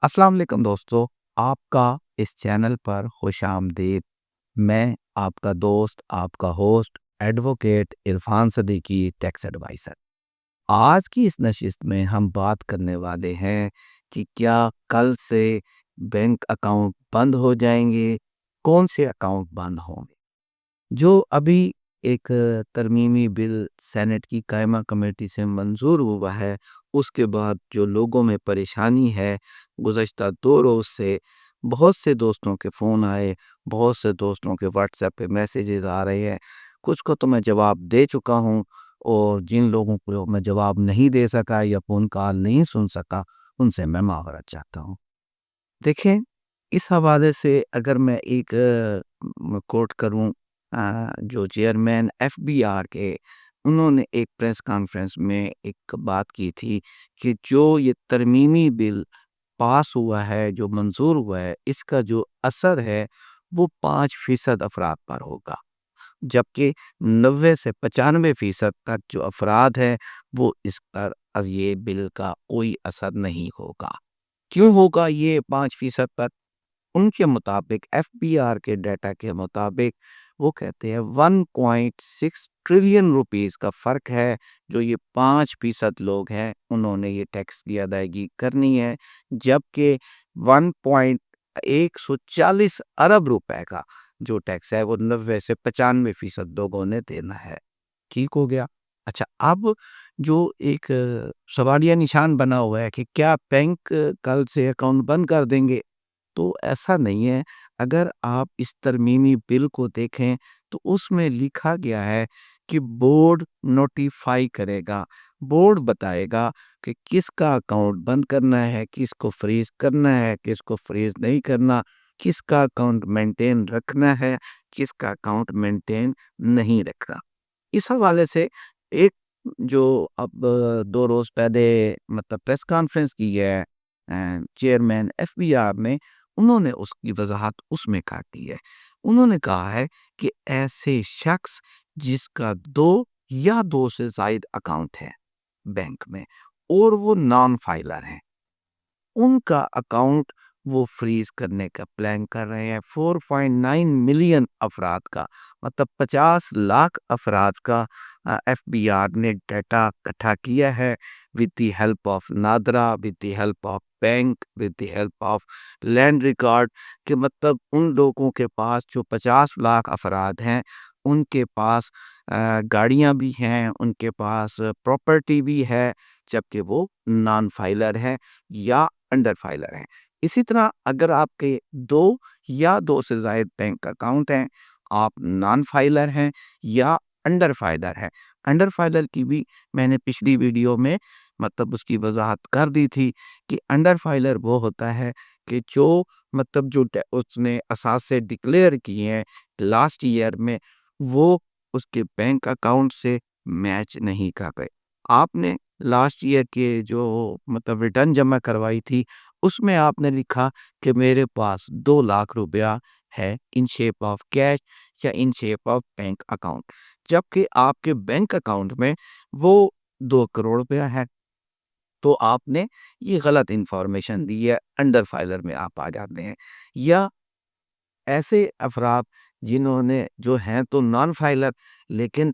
अस्सलाम वालेकुम दोस्तों। आपका इस चैनल पर खुश आमदीद। मैं आपका दोस्त, आपका host, advocate Irfan Siddiqui, tax adviser. आज की इस नशिस्त में हम बात करने वाले हैं कि क्या कल से बैंक अकाउंट बंद हो जाएंगे, कौन से अकाउंट बंद होंगे। जो अभी एक तरमीमी बिल सेनेट की कायमा कमेटी से मंजूर हुआ है, उसके बाद जो लोगों में परेशानी है, गुज़श्ता 2 रोज़ से बहुत से दोस्तों के फ़ोन आए, बहुत से दोस्तों के व्हाट्सएप पे मैसेजेस आ रहे हैं। कुछ को तो मैं जवाब दे चुका हूँ, और जिन लोगों को मैं जवाब नहीं दे सका या फ़ोन कॉल नहीं सुन सका, उनसे मैं माफ़रत चाहता हूँ। देखें, इस हवाले से अगर मैं एक कोट करूं, जो चेयरमैन एफबीआर के, उन्होंने एक प्रेस कॉन्फ्रेंस में एक बात की थी कि जो ये तरमीमी बिल पास हुआ है, जो मंजूर हुआ है, इसका जो असर है वो 5% अफराद पर होगा, जबकि 90 से 95% तक जो अफराद हैं वो इस पर ये बिल का कोई असर नहीं होगा। क्यों होगा ये 5% पर? उनके मुताबिक, एफबीआर के डाटा के मुताबिक, वो कहते हैं 1.6 ट्रिलियन रुपीस का फ़र्क है। जो ये 5% लोग हैं, उन्होंने ये टैक्स की अदायगी करनी है, जबकि 1.140 अरब रुपए का जो टैक्स है वो 90 से 95% लोगों ने देना है। ठीक हो गया। अच्छा, अब जो एक सवालिया निशान बना हुआ है कि क्या बैंक कल से अकाउंट बंद कर देंगे, तो ऐसा नहीं है। अगर आप इस तरमीमी बिल को देखें तो उसमें लिखा गया है कि बोर्ड नोटिफाई करेगा, बोर्ड बताएगा कि किसका अकाउंट बंद करना है, किसको फ्रीज करना है, किसको फ्रीज नहीं करना, किसका अकाउंट मेंटेन रखना है, किसका अकाउंट मेंटेन नहीं रखना। इस हवाले से एक जो अब 2 रोज़ पहले मतलब प्रेस कॉन्फ्रेंस की है चेयरमैन एफबीआर ने, उन्होंने उसकी वजाहत उसमें कर दी है। उन्होंने कहा है कि ऐसे शख्स जिसका 2 या 2 से ज़ायद अकाउंट है बैंक में, और वो नॉन फाइलर हैं, उनका अकाउंट वो फ्रीज करने का प्लान कर रहे हैं। 4.9 मिलियन अफराद का, मतलब 50 लाख अफराद का एफबीआर ने डाटा इकट्ठा किया है, with the help of NADRA, with the help of bank, with the help of land record. कि मतलब उन लोगों के पास जो 50 लाख अफराद हैं, उनके पास गाड़ियां भी हैं, उनके पास प्रॉपर्टी भी है, जबकि वो नॉन फाइलर है या अंडर फाइलर हैं। इसी तरह अगर आपके 2 या 2 से ज़ायद बैंक अकाउंट हैं, आप नॉन फाइलर हैं या अंडर फाइलर हैं। अंडर फाइलर की भी मैंने पिछली वीडियो में मतलब उसकी वजाहत कर दी थी कि अंडर फाइलर वो होता है कि जो मतलब जो उसने असासे डिक्लेयर किए हैं लास्ट ईयर में, वो उसके बैंक अकाउंट से मैच नहीं कर रहे। आपने लास्ट ईयर के जो मतलब रिटर्न जमा करवाई थी, उसमें आपने लिखा कि मेरे पास 2 लाख रुपया है इन शेप ऑफ कैश या in shape of bank account, जबकि आपके बैंक अकाउंट में वो 2 करोड़ रुपया है। तो आपने ये गलत इंफॉर्मेशन दी है, अंडर फाइलर में आप आ जाते हैं। या ऐसे अफराद जिन्होंने जो हैं तो नॉन फाइलर, लेकिन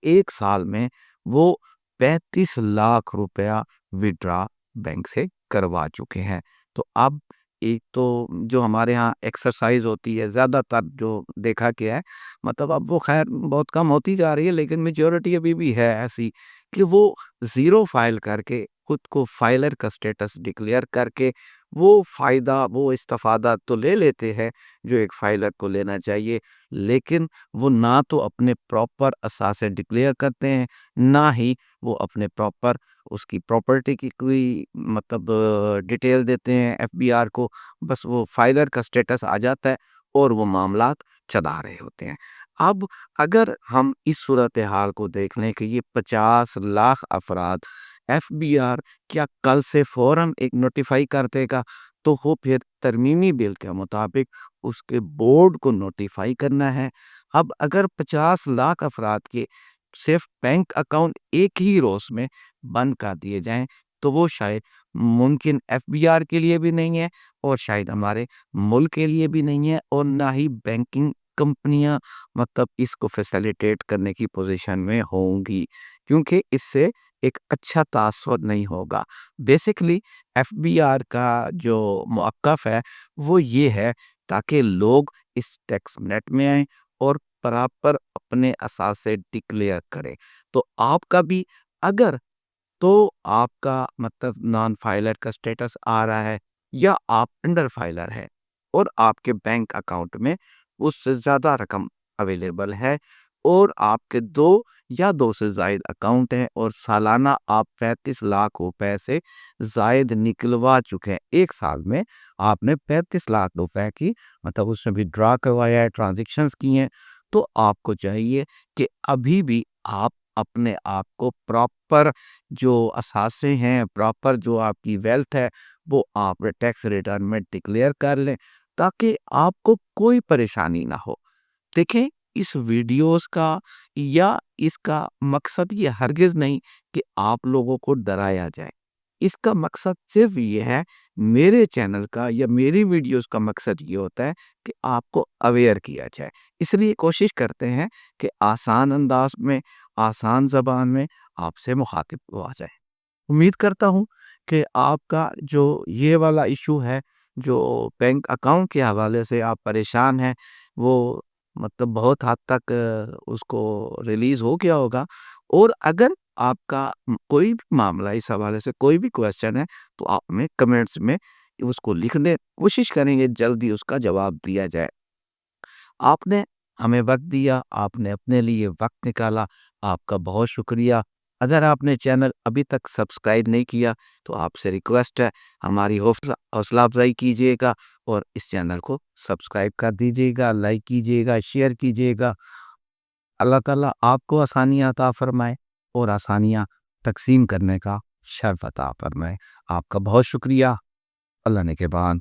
1 साल में वो 35 लाख रुपया विड्रा बैंक से करवा चुके हैं। तो अब एक तो जो हमारे यहाँ एक्सरसाइज होती है, ज़्यादातर जो देखा गया है, मतलब अब वो खैर बहुत कम होती जा रही है, लेकिन मेजॉरिटी अभी भी है ऐसी कि वो ज़ीरो फाइल करके खुद को फाइलर का स्टेटस डिक्लेयर करके वो फ़ायदा, वो इस्तिफ़ादा तो ले लेते हैं जो एक फाइलर को लेना चाहिए, लेकिन वो ना तो अपने प्रॉपर असासे डिक्लेयर करते हैं, ना ही वो अपने प्रॉपर उसकी प्रॉपर्टी की कोई मतलब डिटेल देते हैं एफबीआर को। बस वो फाइलर का स्टेटस आ जाता है और वो मामलात चला रहे होते हैं। अब अगर हम इस सूरत हाल को देख लें कि ये 50 लाख अफराद, एफबीआर क्या कल से फ़ौरन एक नोटिफ़ाई कर देगा? तो वो फिर तरमीमी बिल के मुताबिक उसके बोर्ड को नोटिफ़ाई करना है। अब अगर 50 लाख अफराद के सिर्फ बैंक अकाउंट एक ही रोज़ में बंद कर दिए जाएँ, तो वो शायद ممکن ایف بی آر کے لیے بھی نہیں ہے، اور شاید ہمارے ملک کے لیے بھی نہیں ہے، اور نہ ہی بینکنگ کمپنیاں مطلب اس کو فیسیلیٹیٹ کرنے کی پوزیشن میں ہوں گی، کیونکہ اس سے ایک اچھا تاثر نہیں ہوگا۔ بیسیکلی ایف بی آر کا جو موقف ہے وہ یہ ہے تاکہ لوگ اس ٹیکس نیٹ میں آئیں اور پراپر اپنے اثاثے ڈکلیئر کریں۔ تو آپ کا بھی اگر تو آپ کا مطلب نان فائلر کا سٹیٹس آ رہا ہے، یا آپ انڈر فائلر ہے اور آپ کے بینک اکاؤنٹ میں اس سے زیادہ رقم اویلیبل ہے، اور آپ کے دو یا دو سے زائد اکاؤنٹ ہیں، اور سالانہ آپ 35 لاکھ روپے سے زائد نکلوا چکے ہیں، ایک سال میں آپ نے 35 لاکھ روپے کی مطلب اس میں بھی ڈرا کروایا ہے، ٹرانزیکشنز کی ہیں، تو آپ کو چاہیے کہ ابھی بھی آپ اپنے آپ کو پراپر جو اثاثے ہیں، پراپر جو آپ کی ویلتھ ہے، وہ آپ ٹیکس ریٹرن میں ڈکلیئر کر لیں، تاکہ آپ کو کوئی پریشانی نہ ہو۔ دیکھیں، اس ویڈیوز کا یا اس کا مقصد یہ ہرگز نہیں کہ آپ لوگوں کو ڈرایا جائے۔ اس کا مقصد صرف یہ ہے، میرے چینل کا یا میری ویڈیوز کا مقصد یہ ہوتا ہے کہ آپ کو اویئر کیا جائے۔ اس لیے کوشش کرتے ہیں کہ آسان انداز میں، آسان زبان میں آپ سے مخاطب ہوا جائے۔ امید کرتا ہوں کہ آپ کا جو یہ والا ایشو ہے، جو بینک اکاؤنٹ کے حوالے سے آپ پریشان ہیں، وہ مطلب بہت حد تک اس کو ریلیز ہو گیا ہوگا۔ اور اگر آپ کا کوئی بھی معاملہ اس حوالے سے کوئی بھی کویسچن ہے، تو آپ ہمیں کمنٹس میں اس کو لکھ دیں، کوشش کریں گے جلدی اس کا جواب دیا جائے۔ آپ نے ہمیں وقت دیا، آپ نے اپنے لیے وقت نکالا، آپ کا بہت شکریہ۔ اگر آپ نے چینل ابھی تک سبسکرائب نہیں کیا تو آپ سے ریکویسٹ ہے، ہماری حوصلہ افزائی کیجیے گا اور اس چینل کو سبسکرائب کر دیجیے گا، لائک کیجیے گا، شیئر کیجیے گا۔ اللہ تعالیٰ آپ کو آسانیاں عطا فرمائے اور آسانیاں تقسیم کرنے کا شرف عطا فرمائے۔ آپ کا بہت شکریہ۔ اللہ نے کے بعد